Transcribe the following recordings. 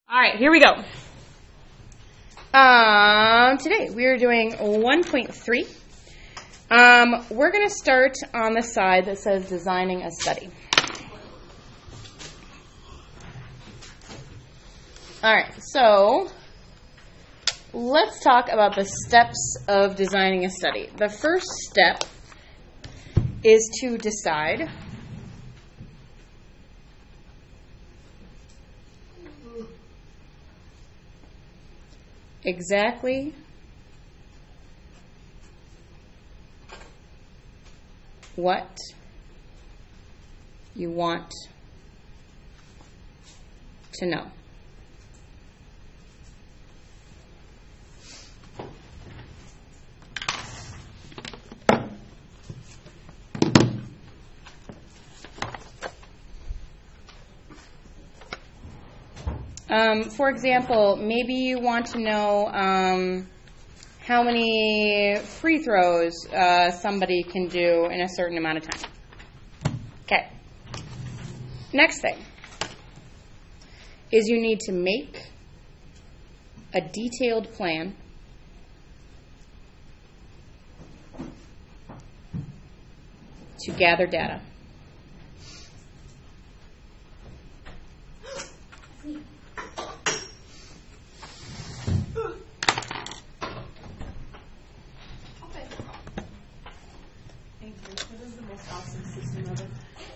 All right, here we go. Today we are doing 1.3. We're going to start on the side that says designing a study. All right, so let's talk about the steps of designing a study. The first step is to decide exactly what you want to know. For example, maybe you want to know how many free throws somebody can do in a certain amount of time. Okay. Next thing is you need to make a detailed plan to gather data.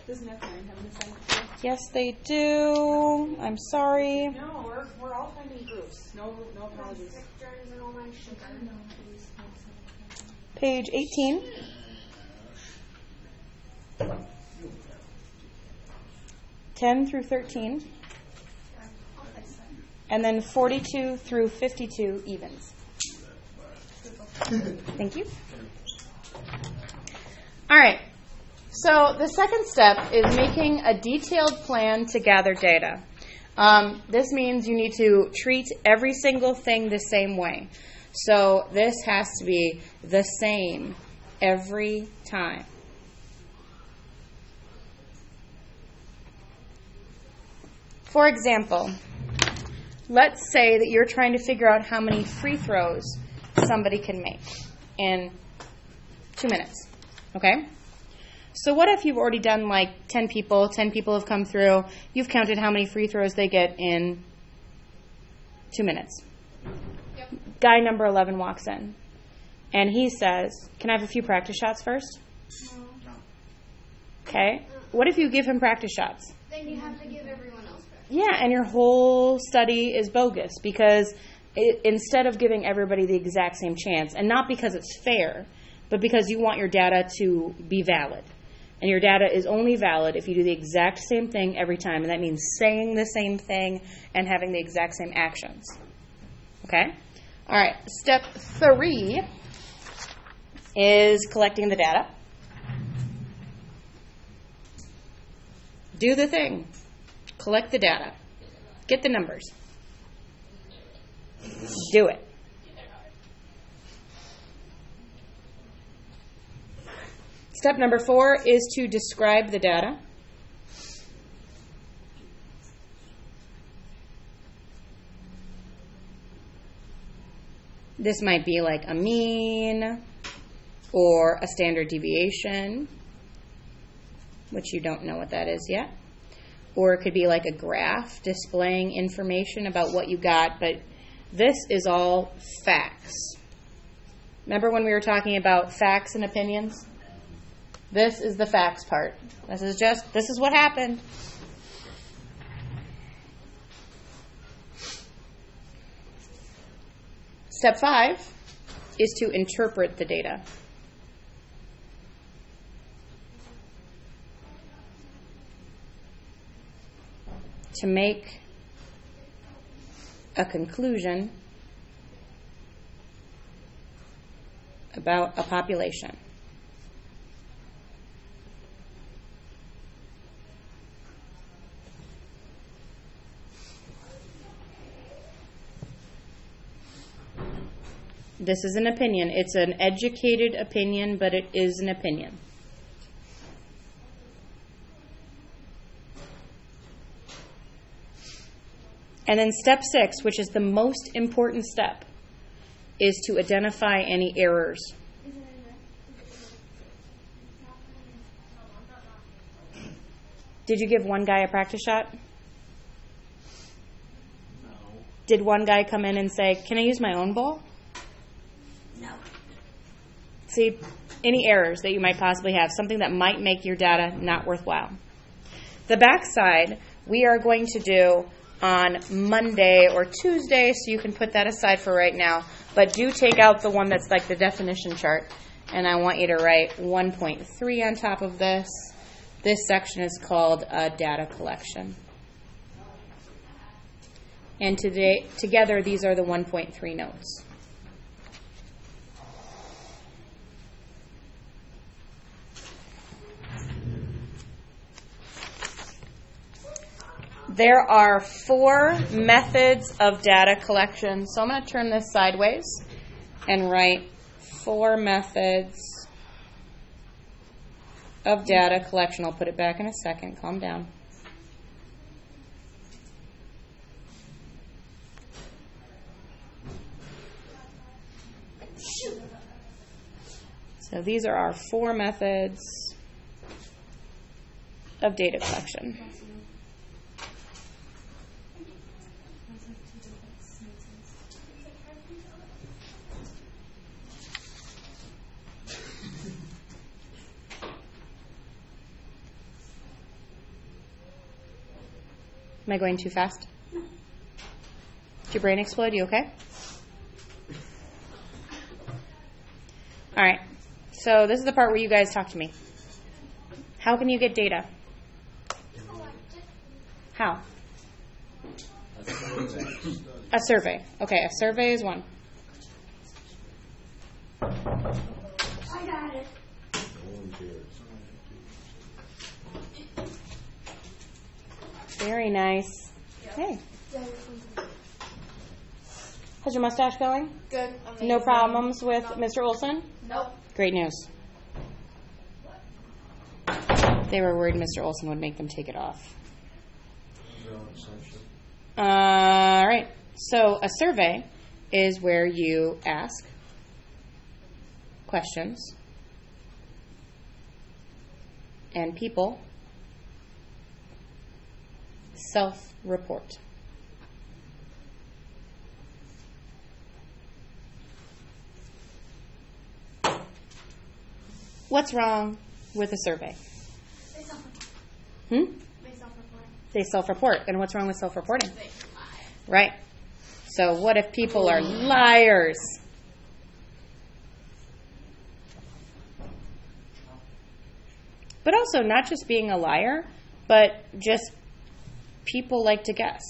Doesn't F9 have an assignment? Yes, they do. I'm sorry. No, we're all finding groups. No apologies. Page 18. Ten through 13. And then 42 through 52 evens. Thank you. All right. So the second step is making a detailed plan to gather data. This means you need to treat every single thing the same way. So this has to be the same every time. For example, let's say that you're trying to figure out how many free throws somebody can make in 2 minutes. Okay? So what if you've already done like 10 people have come through, you've counted how many free throws they get in 2 minutes. Yep. Guy number 11 walks in, and he says, "Can I have a few practice shots first?" No. Okay. What if you give him practice shots? Then you have to give everyone else practice. Yeah, and your whole study is bogus because instead of giving everybody the exact same chance, and not because it's fair, but because you want your data to be valid. And your data is only valid if you do the exact same thing every time. And that means saying the same thing and having the exact same actions. Okay? All right. Step 3 is collecting the data. Do the thing. Collect the data. Get the numbers. Do it. Step number 4 is to describe the data. This might be like a mean or a standard deviation, which you don't know what that is yet. Or it could be like a graph displaying information about what you got, but this is all facts. Remember when we were talking about facts and opinions? This is the facts part. This is what happened. Step 5 is to interpret the data. To make a conclusion about a population. This is an opinion. It's an educated opinion, but it is an opinion. And then step 6, which is the most important step, is to identify any errors. Did you give one guy a practice shot? No. Did one guy come in and say, "Can I use my own bowl?" No. See, any errors that you might possibly have, something that might make your data not worthwhile. The backside, we are going to do on Monday or Tuesday, so you can put that aside for right now. But do take out the one that's like the definition chart, and I want you to write 1.3 on top of this. This section is called data collection. And together, these are the 1.3 notes. There are 4 methods of data collection. So I'm going to turn this sideways and write 4 methods of data collection. I'll put it back in a second. Calm down. So these are our 4 methods of data collection. Am I going too fast? Did your brain explode? You okay? All right. So this is the part where you guys talk to me. How can you get data? How? A survey. Okay, a survey is one. I got it. Very nice. Hey. How's your mustache going? Good. No problems with Mr. Olson? Nope. Great news. They were worried Mr. Olson would make them take it off. All right. So a survey is where you ask questions and people self-report. What's wrong with a survey? They self-report. Hmm? They self-report. They self-report. And what's wrong with self-reporting? They lie. Right. So what if people are liars? But also not just being a liar, but just people like to guess.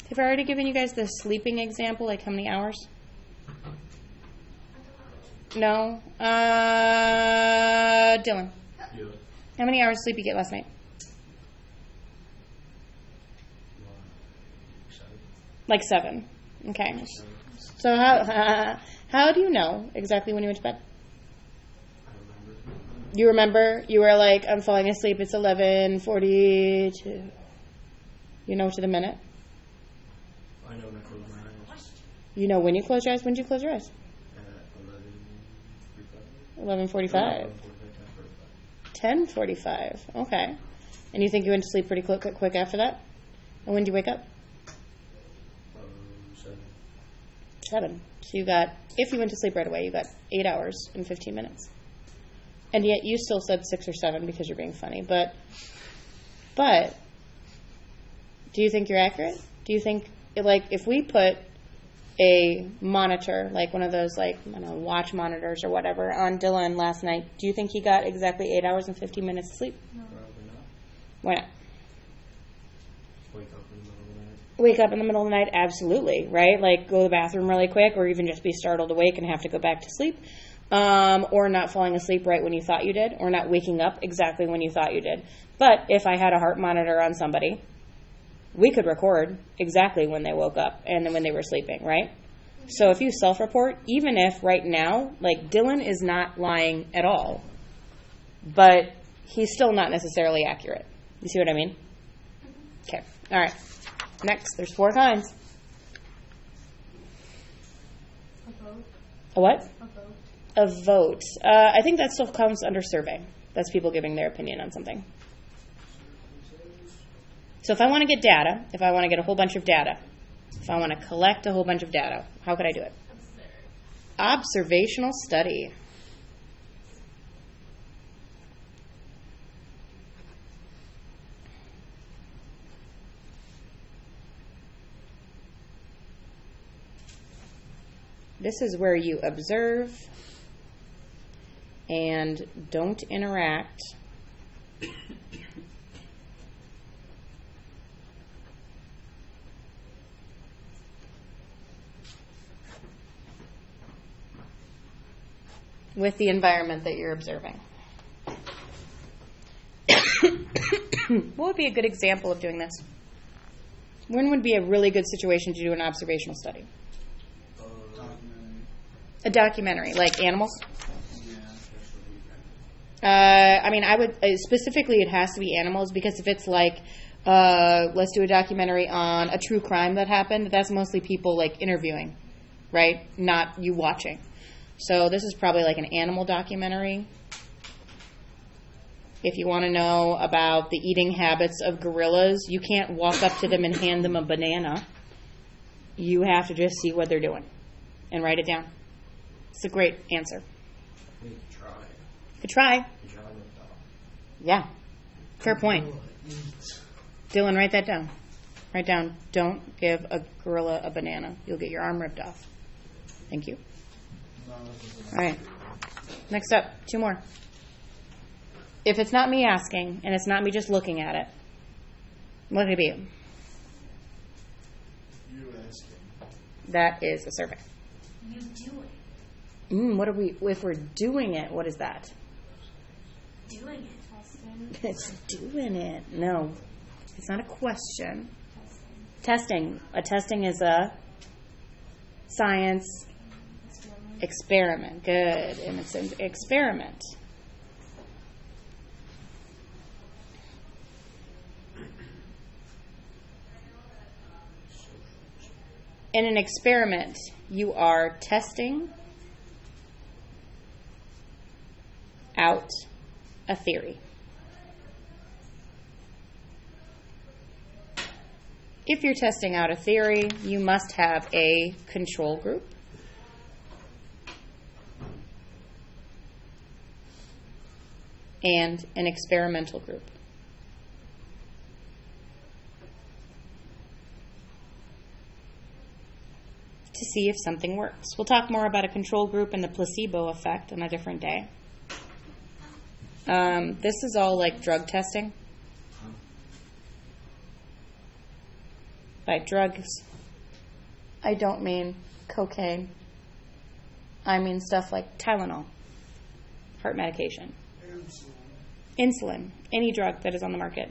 Have I already given you guys the sleeping example, like how many hours? No? Dylan. Yeah. How many hours sleep you get last night? 7. Like 7. Okay. So how do you know exactly when you went to bed? I remember. You remember? You were like, I'm falling asleep. It's 11:42. You know to the minute? I know when I close my eyes. You know when you close your eyes? When did you close your eyes? At 11:45. 11:45. 10:45. Okay. And you think you went to sleep pretty quick after that? And when did you wake up? 7. 7. So you got, if you went to sleep right away, you got 8 hours and 15 minutes. And yet you still said 6 or 7 because you're being funny. But do you think you're accurate? Do you think, like, if we put a monitor, like one of those, like, I don't know, watch monitors or whatever, on Dylan last night, do you think he got exactly 8 hours and 15 minutes of sleep? Probably not. Why not? Wake up in the middle of the night. Wake up in the middle of the night? Absolutely, right? Like, go to the bathroom really quick, or even just be startled awake and have to go back to sleep. Or not falling asleep right when you thought you did, or not waking up exactly when you thought you did. But if I had a heart monitor on somebody, we could record exactly when they woke up and when they were sleeping, right? So if you self-report, even if right now, like Dylan is not lying at all, but he's still not necessarily accurate. You see what I mean? Okay. All right. Next, there's 4 kinds. A vote. A what? A vote. A vote. I think that still comes under survey. That's people giving their opinion on something. So if I want to get data, if I want to get a whole bunch of data, if I want to collect a whole bunch of data, how could I do it? Observational study. This is where you observe and don't interact. With the environment that you're observing. What would be a good example of doing this? When would be a really good situation to do an observational study? A documentary, like animals? I mean, I would, specifically it has to be animals, because if it's like, let's do a documentary on a true crime that happened, that's mostly people like interviewing, right? Not you watching. So this is probably like an animal documentary. If you want to know about the eating habits of gorillas, you can't walk up to them and hand them a banana. You have to just see what they're doing and write it down. It's a great answer. We could try. Good try. John ripped off. Yeah. Fair point. Dylan, write that down. Write down, don't give a gorilla a banana. You'll get your arm ripped off. Thank you. All right. Next up, 2 more. If it's not me asking, and it's not me just looking at it, what could it be? You asking. That is a survey. You do it. What are we, if we're doing it, what is that? Doing it. It's doing it. No, it's not a question. Testing. A testing is a science experiment. Good. And it's an experiment. In an experiment, you are testing out a theory. If you're testing out a theory, you must have a control group. And an experimental group. To see if something works. We'll talk more about a control group and the placebo effect on a different day. This is all like drug testing. By drugs, I don't mean cocaine. I mean stuff like Tylenol, heart medication, insulin, any drug that is on the market.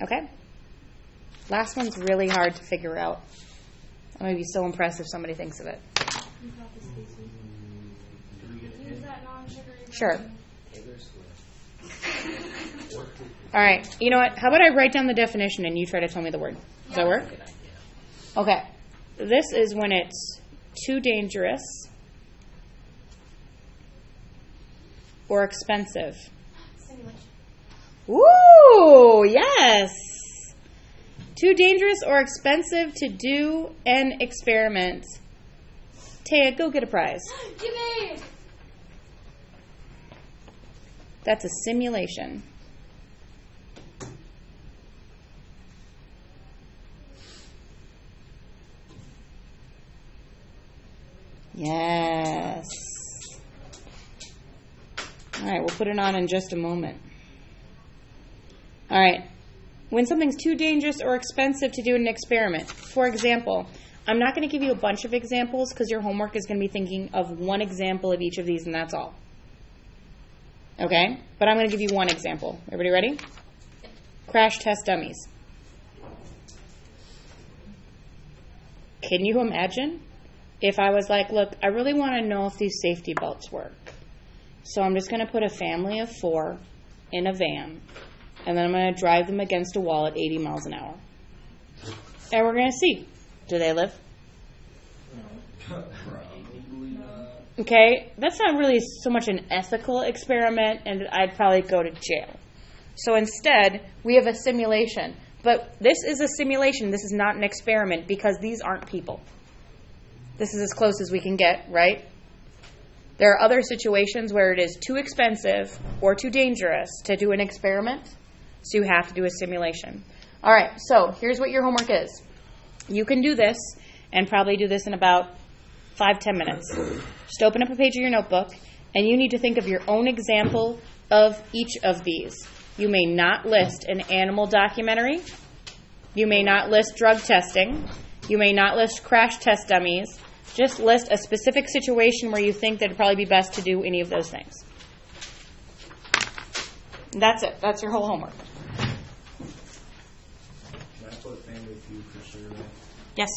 Okay? Last one's really hard to figure out. I'm going to be so impressed if somebody thinks of it. Do we get a Use hint? that non-sugary. Sure. Taylor Swift. All right. You know what? How about I write down the definition and you try to tell me the word? Does that work? Good idea. Okay. This is when it's too dangerous or expensive. Simulation. Ooh, yes. Too dangerous or expensive to do an experiment. Taya, go get a prize. Give me. That's a simulation. Yes. All right, we'll put it on in just a moment. All right. When something's too dangerous or expensive to do an experiment. For example, I'm not going to give you a bunch of examples because your homework is going to be thinking of one example of each of these and that's all. Okay? But I'm going to give you one example. Everybody ready? Crash test dummies. Can you imagine if I was like, look, I really want to know if these safety belts work. So I'm just going to put a family of 4 in a van, and then I'm going to drive them against a wall at 80 miles an hour. And we're going to see, do they live? Probably not. Okay, that's not really so much an ethical experiment, and I'd probably go to jail. So instead, we have a simulation. But this is a simulation. This is not an experiment because these aren't people. This is as close as we can get, right? There are other situations where it is too expensive or too dangerous to do an experiment, so you have to do a simulation. All right, so here's what your homework is. You can do this and probably do this in about 5-10 minutes. Just open up a page of your notebook, and you need to think of your own example of each of these. You may not list an animal documentary. You may not list drug testing. You may not list crash test dummies. Just list a specific situation where you think that it'd probably be best to do any of those things. That's it. That's your whole homework. Can I put Family Feud for sure? Yes.